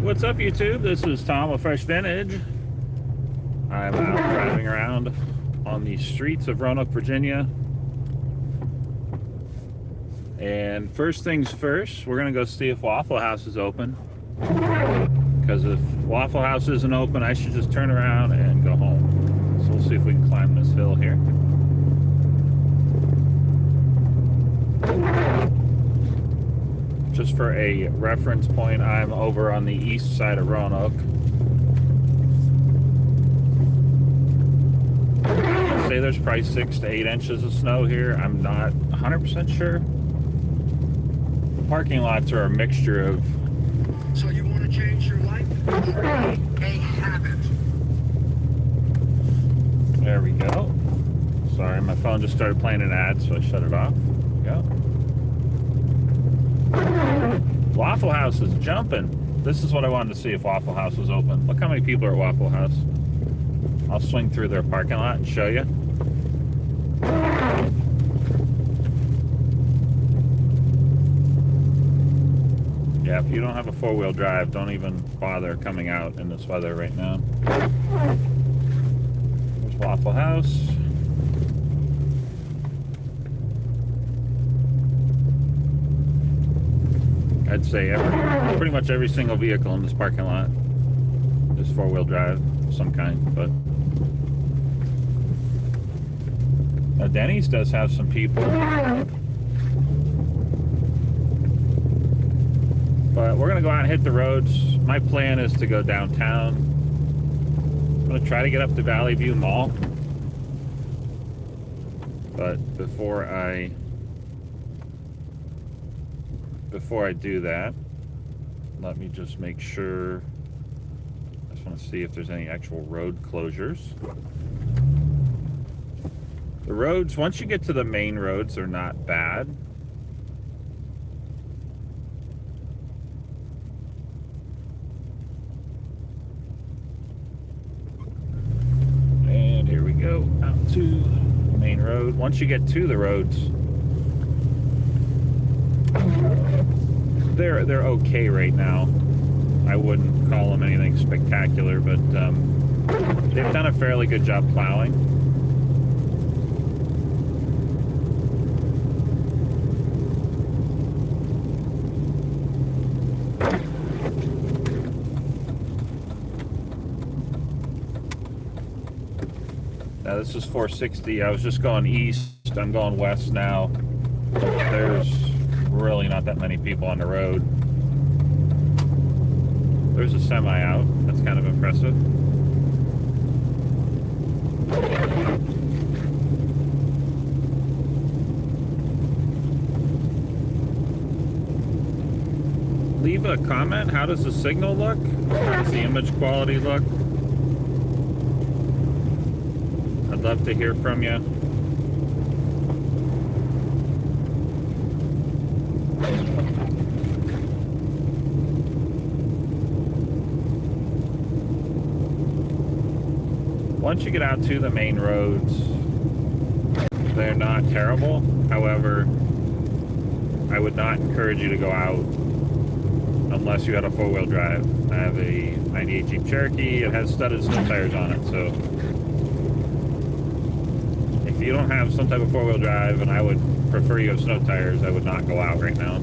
What's up, YouTube? This is Tom with Fresh Vintage. I'm out driving around on the streets of Roanoke, Virginia. And first things first, we're going to go see if Waffle House is open. Because if Waffle House isn't open, I should just turn around and go home. So we'll see if we can climb this hill here. Just for a reference point, I'm over on the east side of Roanoke. I'd say there's probably 6 to 8 inches of snow here. I'm not 100% sure. The parking lots are a mixture of... So you want to change your life? Create a habit. There we go. Sorry, my phone just started playing an ad, so I shut it off. There we go. Waffle House is jumping. This is what I wanted to see if Waffle House was open. Look how many people are at Waffle House. I'll swing through their parking lot and show you. Yeah, if you don't have a four-wheel drive, don't even bother coming out in this weather right now. There's Waffle House. I'd say pretty much every single vehicle in this parking lot is four-wheel drive of some kind, but now Denny's does have some people, but we're gonna go out and hit the roads. My plan is to go downtown. I'm gonna try to get up to Valley View Mall, but before I do that, let me just make sure. I just want to see if there's any actual road closures. The roads, once you get to the main roads, are not bad. And here we go, out to the main road. Once you get to the roads, they're okay right now. I wouldn't call them anything spectacular, but they've done a fairly good job plowing. Now this is 460. I was just going east. I'm going west now. There's really not that many people on the road. There's a semi out. That's kind of impressive. Leave a comment. How does the signal look? How does the image quality look? I'd love to hear from you. Once you get out to the main roads, they're not terrible. However, I would not encourage you to go out unless you had a four-wheel drive. I have a 98 Jeep Cherokee. It has studded snow tires on it, so if you don't have some type of four-wheel drive, and I would prefer you have snow tires, I would not go out right now.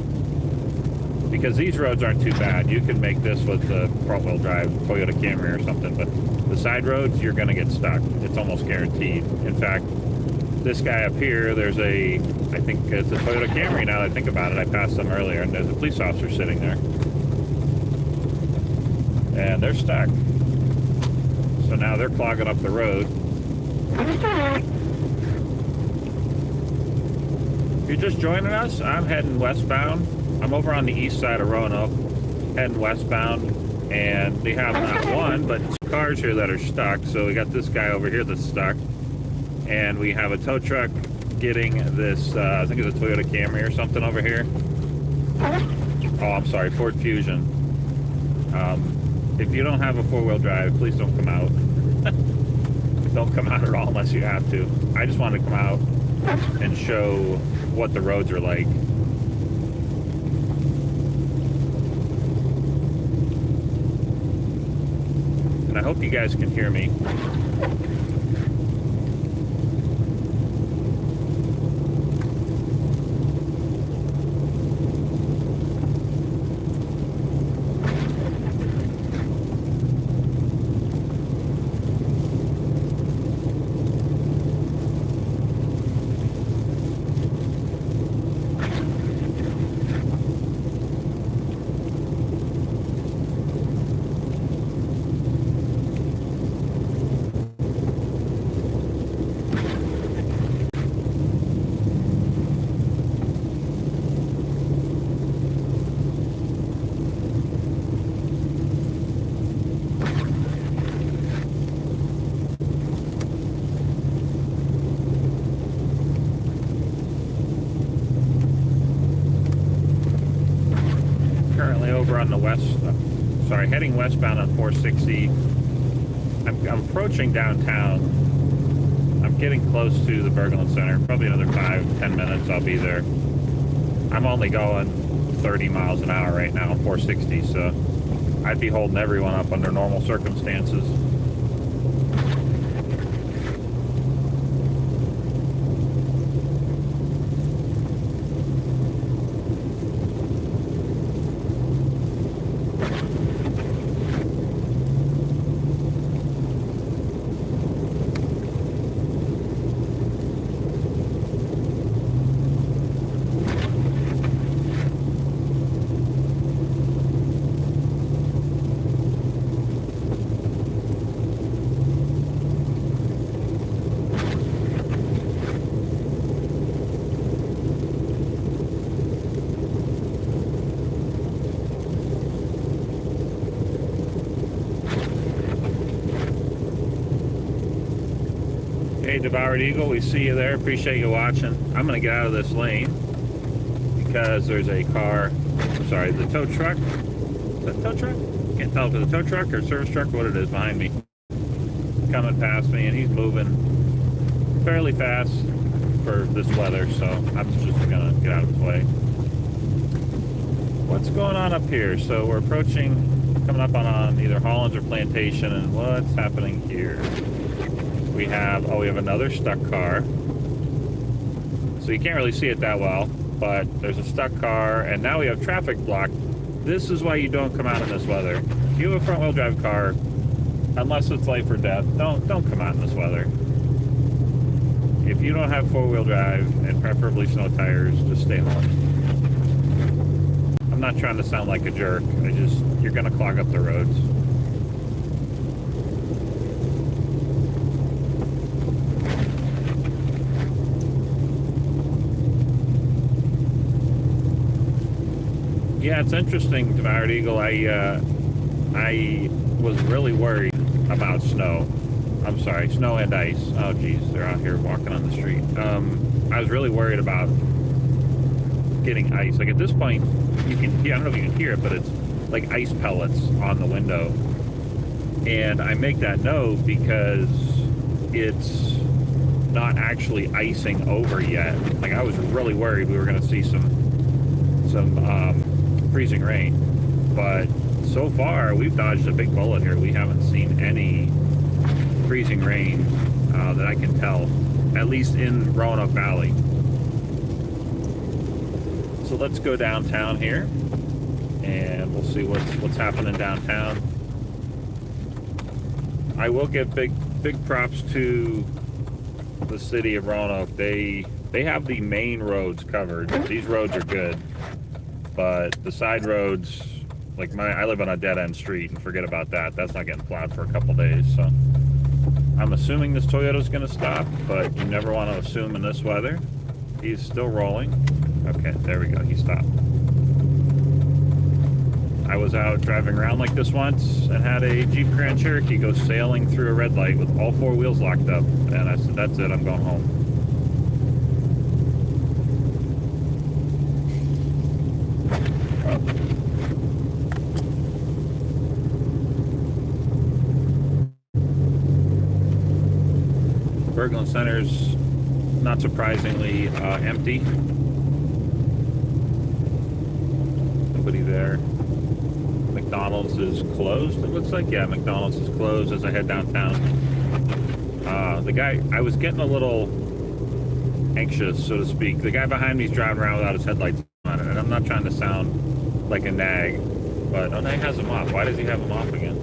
Because these roads aren't too bad. You can make this with a front-wheel drive Toyota Camry or something, but the side roads, you're going to get stuck. It's almost guaranteed. In fact, this guy up here, there's I think it's a Toyota Camry now that I think about it. I passed them earlier, and there's a police officer sitting there. And they're stuck. So now they're clogging up the road. If you're just joining us, I'm heading westbound. I'm over on the east side of Roanoke, heading westbound, and they have not one, but 2 cars here that are stuck. So we got this guy over here that's stuck, and we have a tow truck getting this, I think it's a Toyota Camry or something over here. Oh, I'm sorry, Ford Fusion. If you don't have a four-wheel drive, please don't come out. Don't come out at all unless you have to. I just wanted to come out and show what the roads are like. And I hope you guys can hear me. Currently over on the heading westbound on 460. I'm approaching downtown. I'm getting close to the Berglund Center. Probably another 5-10 minutes I'll be there. I'm only going 30 miles an hour right now on 460, so I'd be holding everyone up under normal circumstances. Hey, Devoured Eagle, we see you there. Appreciate you watching. I'm going to get out of this lane because there's a car. Sorry, the tow truck. Is that a tow truck? Can't tell if it's a tow truck or a service truck or what it is behind me. Coming past me, and he's moving fairly fast for this weather, so I'm just going to get out of his way. What's going on up here? So we're approaching, coming up on either Hollins or Plantation, and what's happening here? We have another stuck car. So you can't really see it that well, but there's a stuck car, and now we have traffic blocked. This is why you don't come out in this weather. If you have a front-wheel drive car, unless it's life or death, don't come out in this weather. If you don't have four-wheel drive, and preferably snow tires, just stay home. I'm not trying to sound like a jerk. You're gonna clog up the roads. Yeah, it's interesting, Devoured Eagle. I was really worried about snow. I'm sorry, snow and ice. Oh, geez, they're out here walking on the street. I was really worried about getting ice. Like at this point, you can hear, I don't know if you can hear it, but it's like ice pellets on the window. And I make that note because it's not actually icing over yet. Like I was really worried we were going to see some freezing rain, but so far we've dodged a big bullet here. We haven't seen any freezing rain that I can tell, at least in Roanoke Valley. So let's go downtown here and we'll see what's happening downtown. I will give big props to the city of Roanoke. They have the main roads covered. These roads are good. But the side roads, like I live on a dead-end street, and forget about that. That's not getting plowed for a couple days. So I'm assuming this Toyota's going to stop, but you never want to assume in this weather. He's still rolling. Okay, there we go. He stopped. I was out driving around like this once and had a Jeep Grand Cherokee go sailing through a red light with all four wheels locked up. And I said, that's it, I'm going home. Berglund Center's not surprisingly empty. Nobody there. McDonald's McDonald's is closed, it looks like. Yeah, McDonald's is closed as I head downtown. The guy, I was getting a little anxious, so to speak. The guy behind me is driving around without his headlights on, and I'm not trying to sound like a nag, but nag has them off. Why does he have them off again?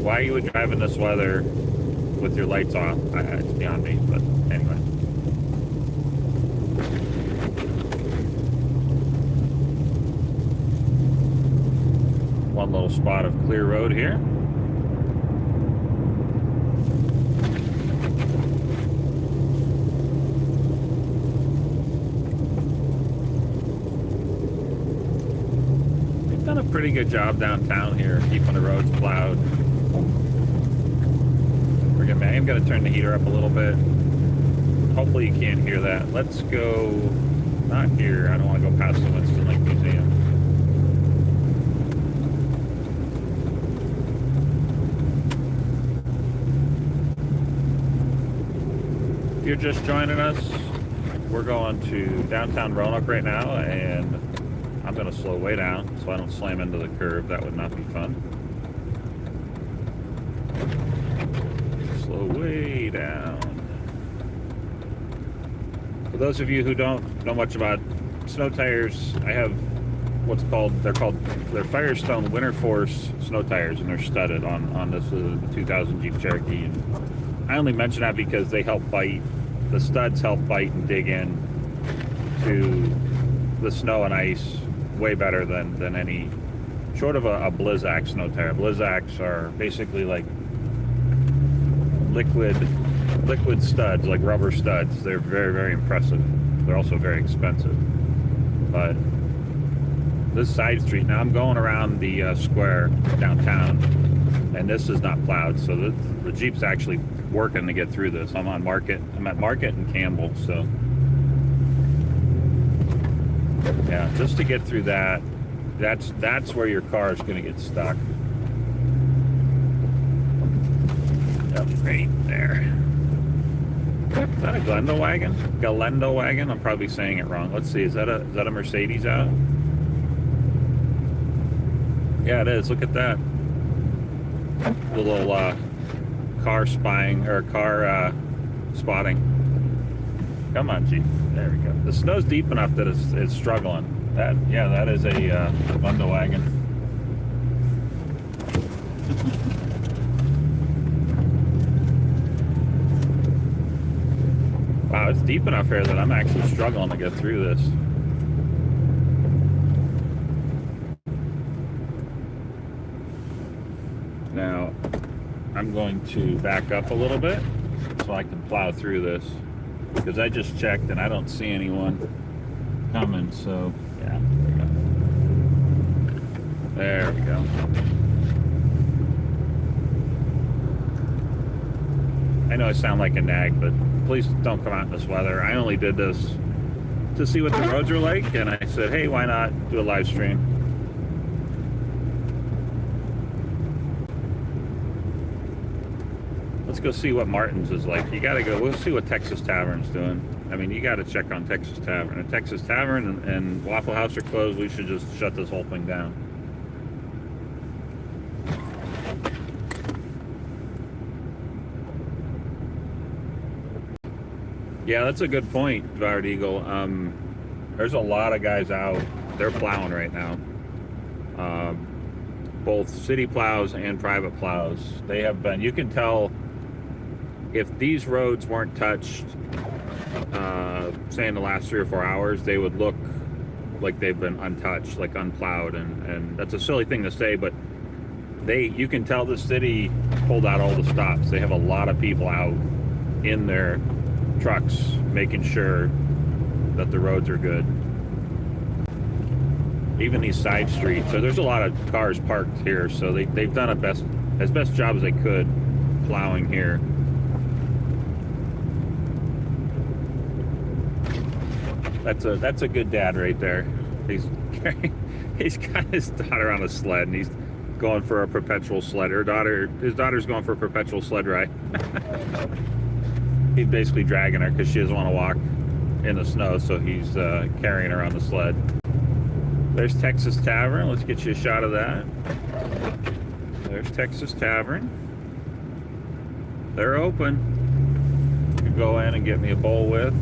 Why are you driving this weather with your lights off? It's beyond me, but anyway. One little spot of clear road here. They've done a pretty good job downtown here, keeping the roads plowed. I am going to turn the heater up a little bit. Hopefully you can't hear that. Let's go, not here, I don't want to go past the Winston Lake Museum. If you're just joining us, we're going to downtown Roanoke right now, and I'm going to slow way down so I don't slam into the curb. That would not be fun. Slow way down. For those of you who don't know much about snow tires, I have they're Firestone Winter Force snow tires, and they're studded on this the 2000 Jeep Cherokee. And I only mention that because they help bite. The studs help bite and dig in to the snow and ice way better than any, short of a Blizzak snow tire. Blizzaks are basically like liquid studs, like rubber studs. They're very, very impressive. They're also very expensive. But this side street, now I'm going around the square downtown, and this is not plowed, so the Jeep's actually working to get through this. I'm at Market and Campbell, so yeah, just to get through that's where your car is going to get stuck. Yep, right there. Is that a Glendo wagon? Galendo wagon? I'm probably saying it wrong. Let's see. Is that a Mercedes out? Yeah, it is. Look at that. The little car spying or car spotting. Come on, Jeep. There we go. The snow's deep enough that it's struggling. That is a Glendo wagon. Wow, it's deep enough here that I'm actually struggling to get through this. Now, I'm going to back up a little bit so I can plow through this, because I just checked and I don't see anyone coming, so yeah, there we go. I know I sound like a nag, but please don't come out in this weather. I only did this to see what the roads are like, and I said, hey, why not do a live stream? Let's go see what Martin's is like. You gotta go, we'll see what Texas Tavern's doing. I mean, you gotta check on Texas Tavern. If Texas Tavern and Waffle House are closed, we should just shut this whole thing down. Yeah, that's a good point, Devoured Eagle. There's a lot of guys out. They're plowing right now. Both city plows and private plows. They have been, you can tell if these roads weren't touched, say in the last 3 or 4 hours, they would look like they've been untouched, like unplowed. And that's a silly thing to say, but you can tell the city pulled out all the stops. They have a lot of people out in their trucks making sure that the roads are good. Even these side streets, so there's a lot of cars parked here, so they've done as best job as they could plowing here. That's a good dad right there. He's got his daughter on a sled, and he's going for a perpetual sled. His daughter's going for a perpetual sled ride. He's basically dragging her because she doesn't want to walk in the snow, so he's carrying her on the sled. There's Texas Tavern. Let's get you a shot of that. There's Texas Tavern. They're open. You can go in and get me a bowl with.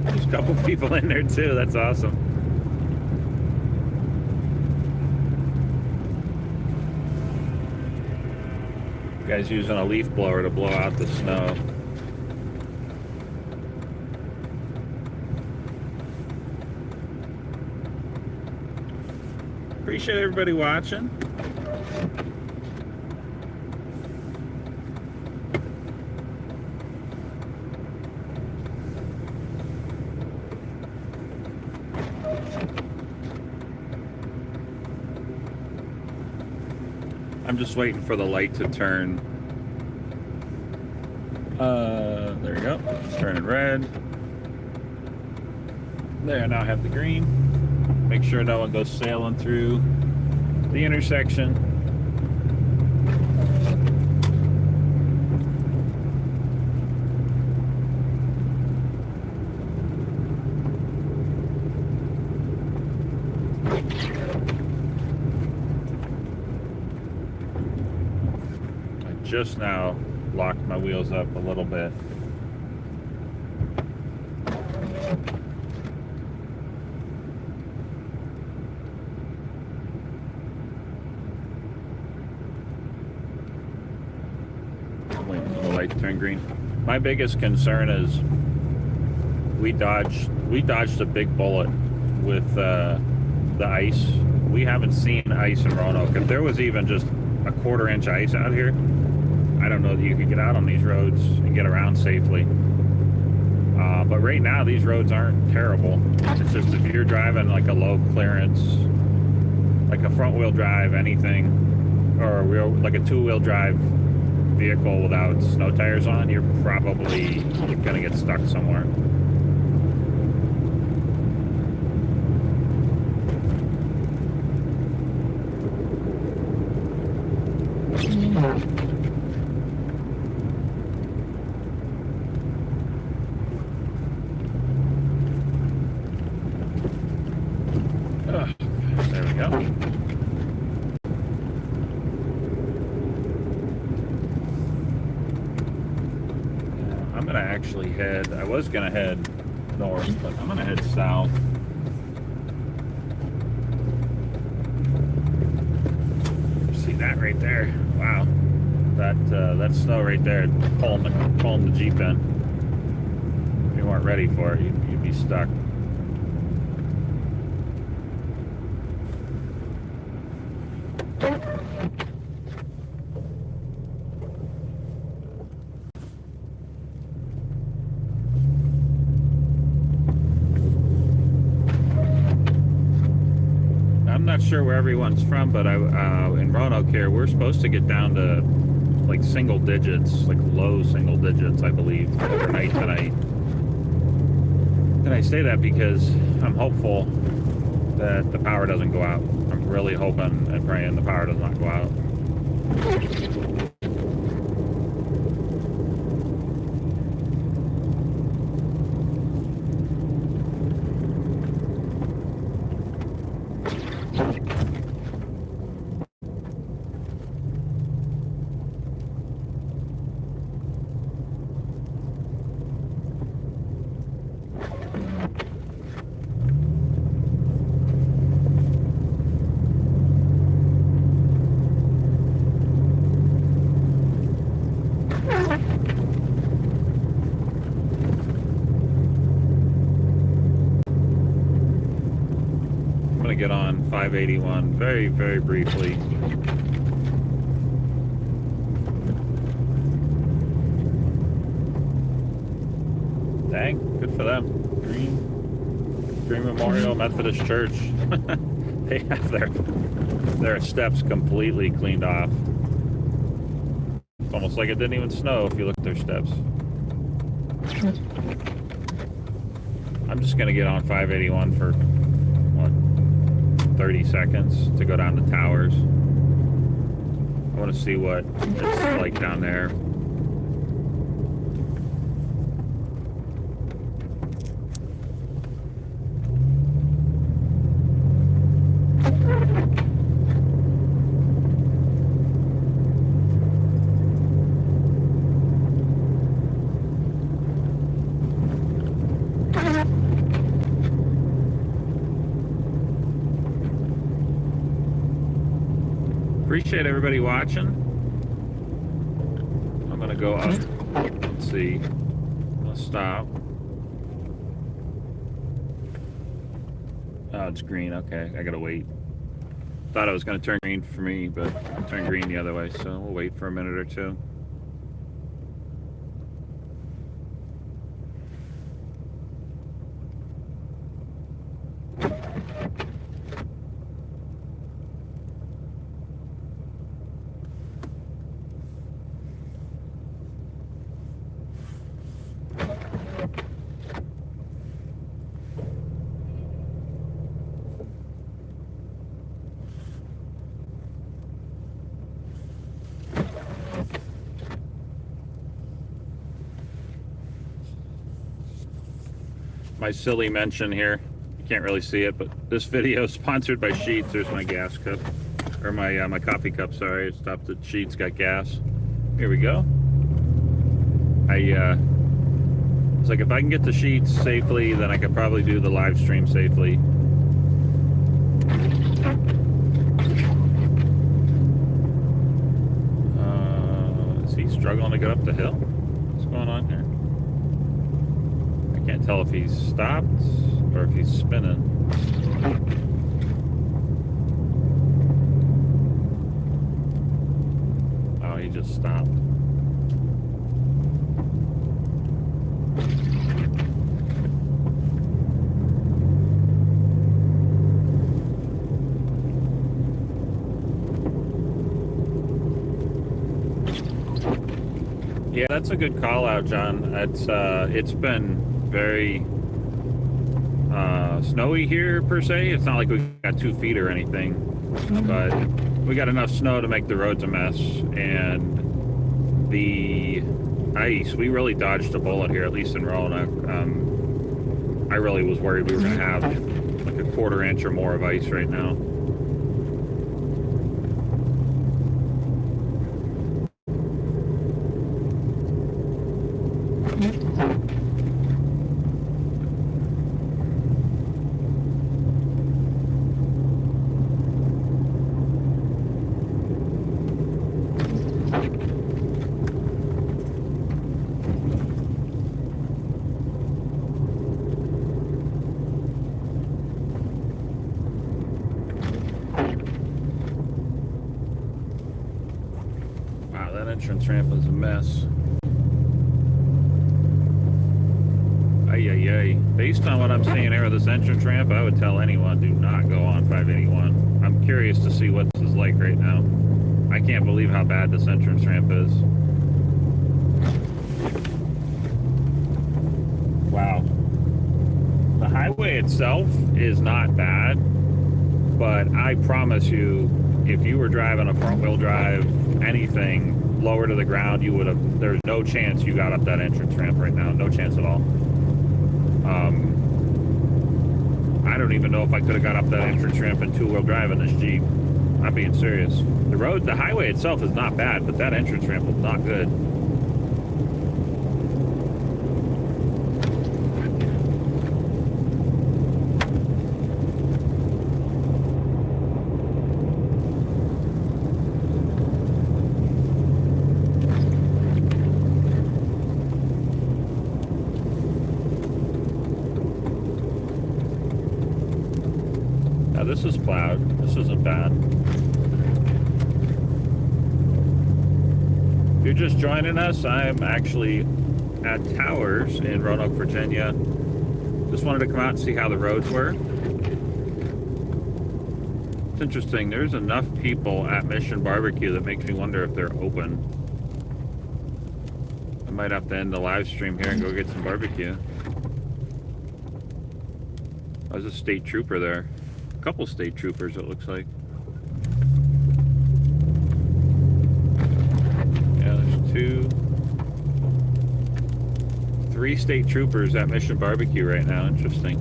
There's a couple people in there too. That's awesome. Guy's using a leaf blower to blow out the snow. Appreciate everybody watching. I'm just waiting for the light to turn. There we go. Turning red. There, now I have the green. Make sure no one goes sailing through the intersection. I just now locked my wheels up a little bit. Turn green. My biggest concern is we dodged a big bullet with the ice. We haven't seen ice in Roanoke. If there was even just a 1/4 inch ice out here, I don't know that you could get out on these roads and get around safely. But right now these roads aren't terrible. It's just if you're driving like a low clearance, like a front wheel drive, anything, or like a 2-wheel drive vehicle without snow tires on, you're probably gonna get stuck somewhere. There we go. I'm gonna actually head, I was gonna head north, but I'm gonna head south. See that right there? Wow, that snow right there pulling the Jeep in. If you weren't ready for it, you'd be stuck. I'm not sure where everyone's from, but in Roanoke here, we're supposed to get down to like single digits, like low single digits, I believe, overnight tonight. And I say that because I'm hopeful that the power doesn't go out. I'm really hoping and praying the power does not go out. Get on 581 very, very briefly. Dang, good for them. Green Memorial Methodist Church. They have their steps completely cleaned off. It's almost like it didn't even snow if you look at their steps. I'm just gonna get on 581 for what, 30 seconds to go down to Towers. I want to see what it's like down there. Appreciate everybody watching. I'm gonna go up. Let's see. Let's stop. Oh, it's green. Okay, I gotta wait. Thought it was gonna turn green for me, but it turned green the other way, so we'll wait for a minute or two. My silly mention here, you can't really see it, but this video is sponsored by Sheetz. There's my gas cup, or my coffee cup, sorry. It stopped at Sheetz, got gas. Here we go. It's like if I can get to Sheetz safely, then I could probably do the live stream safely. Is he struggling to get up the hill? What's going on here? Can't tell if he's stopped or if he's spinning. Oh, he just stopped. Yeah, that's a good call out, John. It's been very snowy here per se. It's not like we got 2 feet or anything, but we got enough snow to make the roads a mess. And the ice, we really dodged a bullet here, at least in Roanoke. I really was worried we were going to have like a 1/4 inch or more of ice right now. Entrance ramp is a mess. Ay. Based on what I'm seeing here with this entrance ramp, I would tell anyone do not go on 581. I'm curious to see what this is like right now. I can't believe how bad this entrance ramp is. Wow. The highway itself is not bad, but I promise you, if you were driving a front-wheel drive, anything lower to the ground, you would have, there's no chance you got up that entrance ramp right now. No chance at all. I don't even know if I could have got up that entrance ramp in 2-wheel drive in this Jeep. I'm being serious. The highway itself is not bad, but that entrance ramp was not good. This is plowed. This isn't bad. If you're just joining us, I'm actually at Towers in Roanoke, Virginia. Just wanted to come out and see how the roads were. It's interesting. There's enough people at Mission Barbecue that makes me wonder if they're open. I might have to end the live stream here and go get some barbecue. There's a state trooper there. Couple state troopers, it looks like. Yeah, there's 3 state troopers at Mission Barbecue right now. Interesting.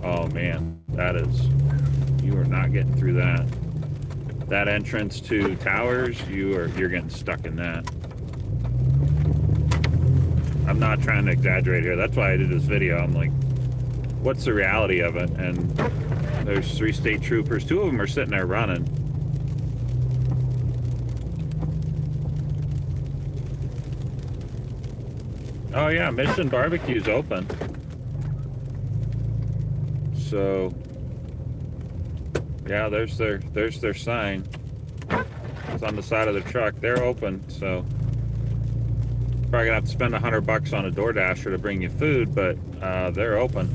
Oh man, that is, you are not getting through that. That entrance to Towers, you're getting stuck in that. I'm not trying to exaggerate here. That's why I did this video. I'm like, what's the reality of it? And there's 3 state troopers. 2 of them are sitting there running. Oh yeah, Mission Barbecue's open. So yeah, there's their sign. It's on the side of the truck. They're open, so probably gonna have to spend $100 on a DoorDasher to bring you food, but they're open.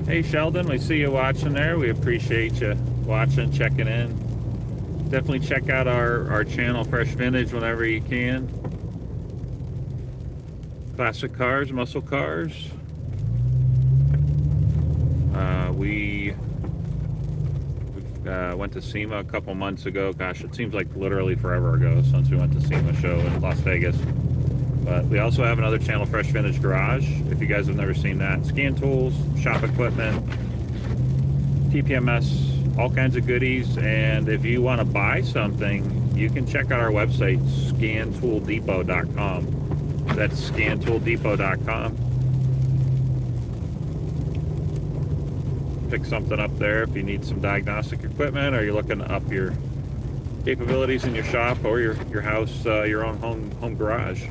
Hey Sheldon, we see you watching there. We appreciate you watching, checking in. Definitely check out our channel, Fresh Vintage, whenever you can. Classic cars, muscle cars. We went to SEMA a couple months ago. Gosh, it seems like literally forever ago since we went to SEMA show in Las Vegas. But we also have another channel, Fresh Vintage Garage, if you guys have never seen that. Scan tools, shop equipment, TPMS, all kinds of goodies. And if you want to buy something, you can check out our website, scantooldepot.com. That's scantooldepot.com. Pick something up there if you need some diagnostic equipment, or you're looking to up your capabilities in your shop or your house, your own home garage.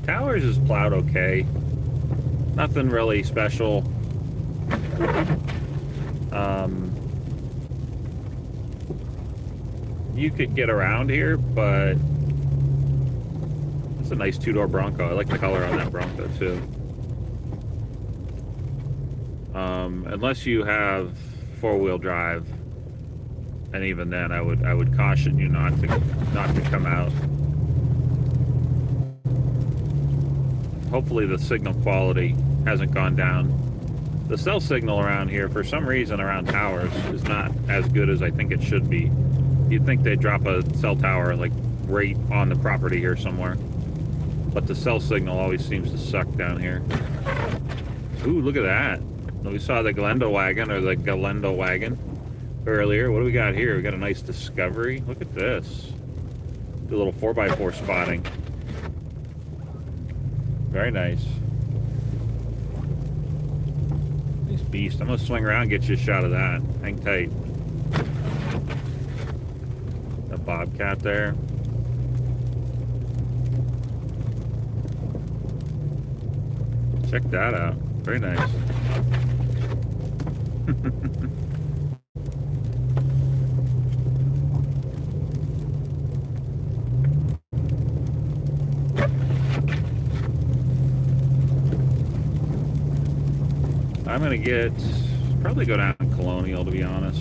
Towers is plowed okay. Nothing really special. You could get around here, but it's a nice 2-door Bronco. I like the color on that Bronco too. Unless you have 4-wheel drive, and even then, I would caution you not to come out. Hopefully the signal quality hasn't gone down. The cell signal around here, for some reason around towers, is not as good as I think it should be. You'd think they'd drop a cell tower like right on the property here somewhere. But the cell signal always seems to suck down here. Ooh, look at that. We saw the Glendo wagon, or the Galendo wagon earlier. What do we got here? We got a nice Discovery. Look at this. Do a little 4x4 spotting. Very nice. Nice beast. I'm gonna swing around and get you a shot of that. Hang tight. A Bobcat there. Check that out. Very nice. I'm gonna probably go down Colonial, to be honest.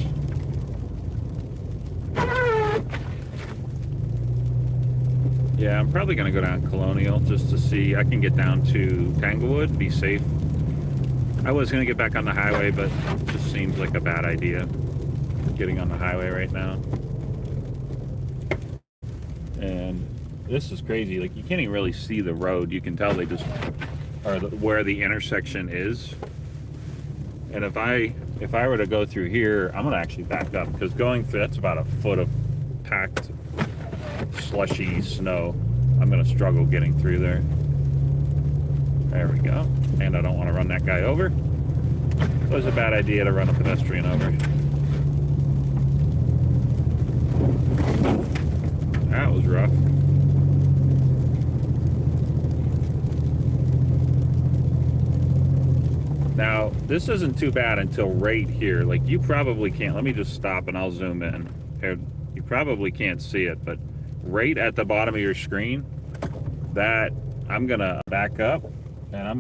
Yeah, I'm probably gonna go down Colonial just to see. I can get down to Tanglewood, be safe. I was gonna get back on the highway, but it just seems like a bad idea getting on the highway right now. And this is crazy. Like, you can't even really see the road. You can tell they just are where the intersection is. And if I were to go through here, I'm gonna actually back up, because going through, that's about a foot of packed slushy snow. I'm gonna struggle getting through there. There we go. And I don't want to run that guy over. It was a bad idea to run a pedestrian over. That was rough. Now, this isn't too bad until right here. Like, you probably can't. Let me just stop and I'll zoom in. You probably can't see it, but right at the bottom of your screen, that I'm gonna back up, and I'm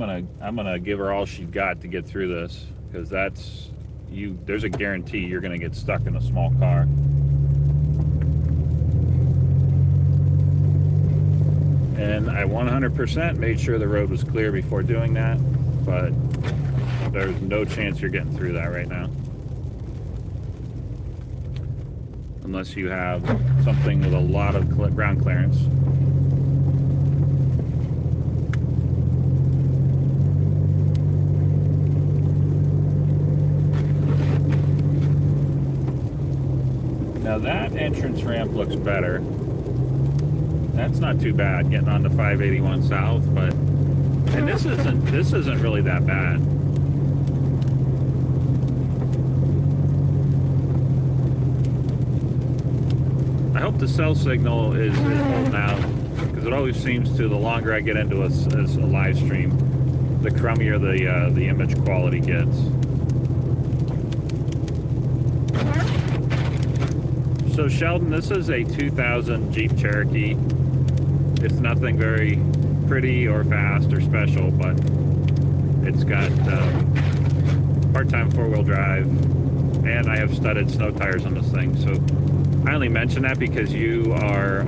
gonna give her all she got to get through this, because there's a guarantee you're gonna get stuck in a small car. And I 100% made sure the road was clear before doing that, but there's no chance you're getting through that right now. Unless you have something with a lot of ground clearance. Now that entrance ramp looks better. That's not too bad getting on the 581 south, but and this isn't really that bad. I hope the cell signal is holding out, because it always seems to, the longer I get into a live stream, the crummier the image quality gets. So Sheldon, this is a 2000 Jeep Cherokee. It's nothing very pretty or fast or special, but it's got part-time four-wheel drive, and I have studded snow tires on this thing. So I only mention that because you are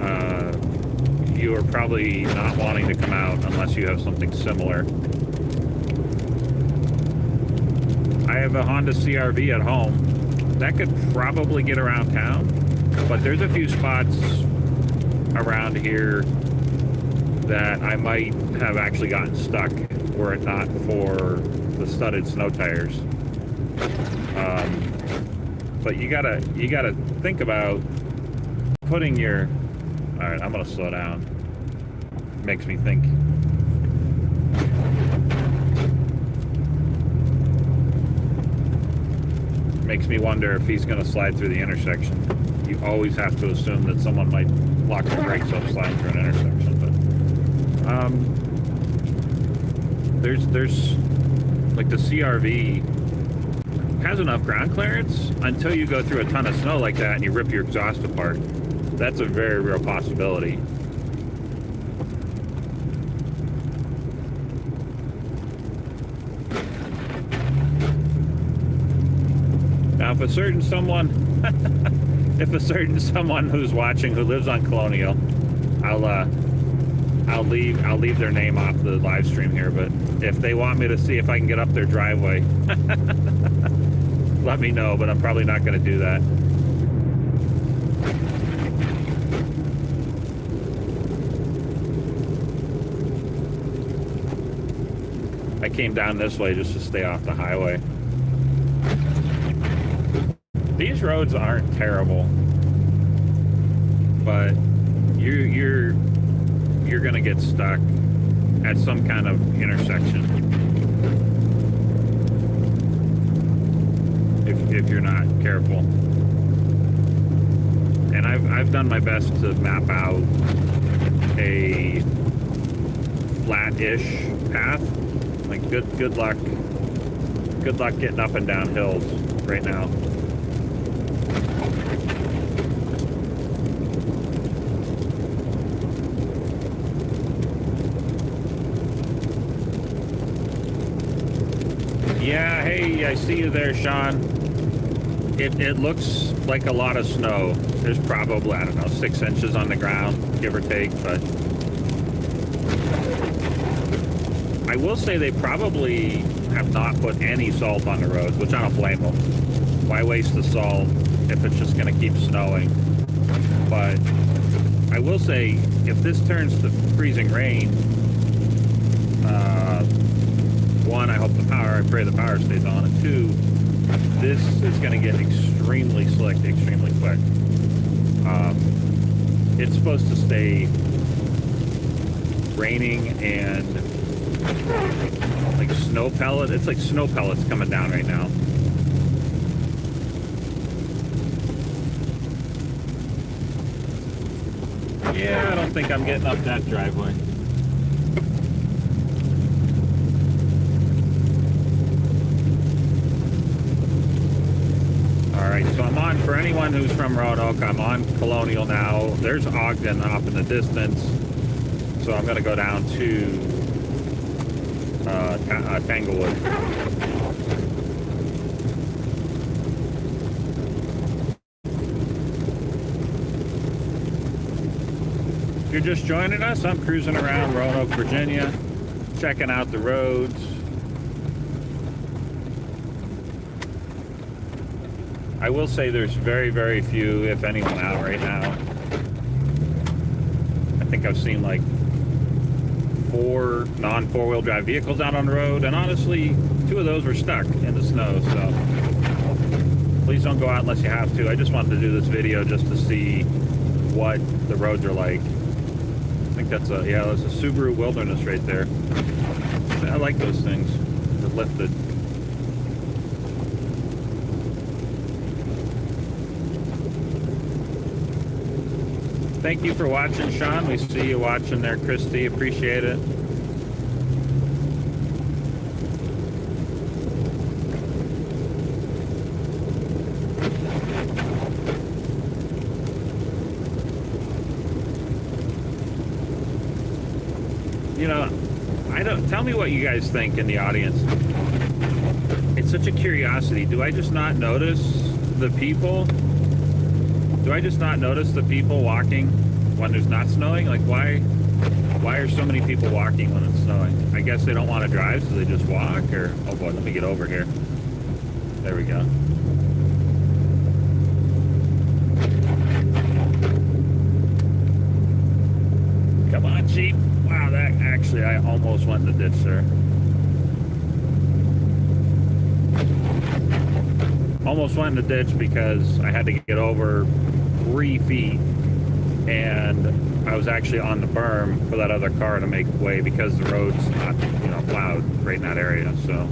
probably not wanting to come out unless you have something similar. I have a Honda CR-V at home. That could probably get around town, but there's a few spots around here that I might have actually gotten stuck were it not for the studded snow tires. But you gotta think about putting your... All right, I'm gonna slow down. Makes me think. Makes me wonder if he's gonna slide through the intersection. You always have to assume that someone might lock the brakes up sliding through an intersection, but there's like the CR-V has enough ground clearance until you go through a ton of snow like that and you rip your exhaust apart. That's a very real possibility. Now, if a certain someone who's watching who lives on Colonial, I'll leave their name off the live stream here, but if they want me to see if I can get up their driveway, let me know, but I'm probably not going to do that. I came down this way just to stay off the highway. These roads aren't terrible, but you're gonna get stuck at some kind of intersection if you're not careful. And I've done my best to map out a flat-ish path. Like good luck getting up and down hills right now. Yeah, hey, I see you there, Sean. It looks like a lot of snow. There's probably, I don't know, 6 inches on the ground, give or take, but I will say they probably have not put any salt on the roads, which I don't blame them. Why waste the salt if it's just going to keep snowing? But I will say, if this turns to freezing rain, one, I hope I pray the power stays on, and two, this is going to get extremely slick, extremely quick. It's supposed to stay raining and like snow pellet. It's like snow pellets coming down right now. Yeah, I don't think I'm getting up that driveway. Alright, so I'm on, for anyone who's from Roanoke, I'm on Colonial now. There's Ogden off in the distance. So I'm going to go down to Tanglewood. If you're just joining us, I'm cruising around Roanoke, Virginia, checking out the roads. I will say there's very, very few, if anyone, out right now. I think I've seen like 4 non-four-wheel drive vehicles out on the road, and honestly, 2 of those were stuck in the snow, so Please don't go out unless you have to. I just wanted to do this video just to see what the roads are like. I think that's a, yeah, that's a Subaru Wilderness right there. I like those things. They're lifted. Thank you for watching, Sean. We see you watching there, Christy. Appreciate it. You know, I don't, tell me what you guys think in the audience. It's such a curiosity. Do I just not notice the people? Do I just not notice the people walking when there's not snowing? Like, why are so many people walking when it's snowing? I guess they don't want to drive, so they just walk, or, oh boy, let me get over here. There we go. Come on, Jeep. Wow, that actually, I almost went in the ditch there. Almost went in the ditch because I had to get over 3 feet, and I was actually on the berm for that other car to make way because the road's not, you know, plowed right in that area. So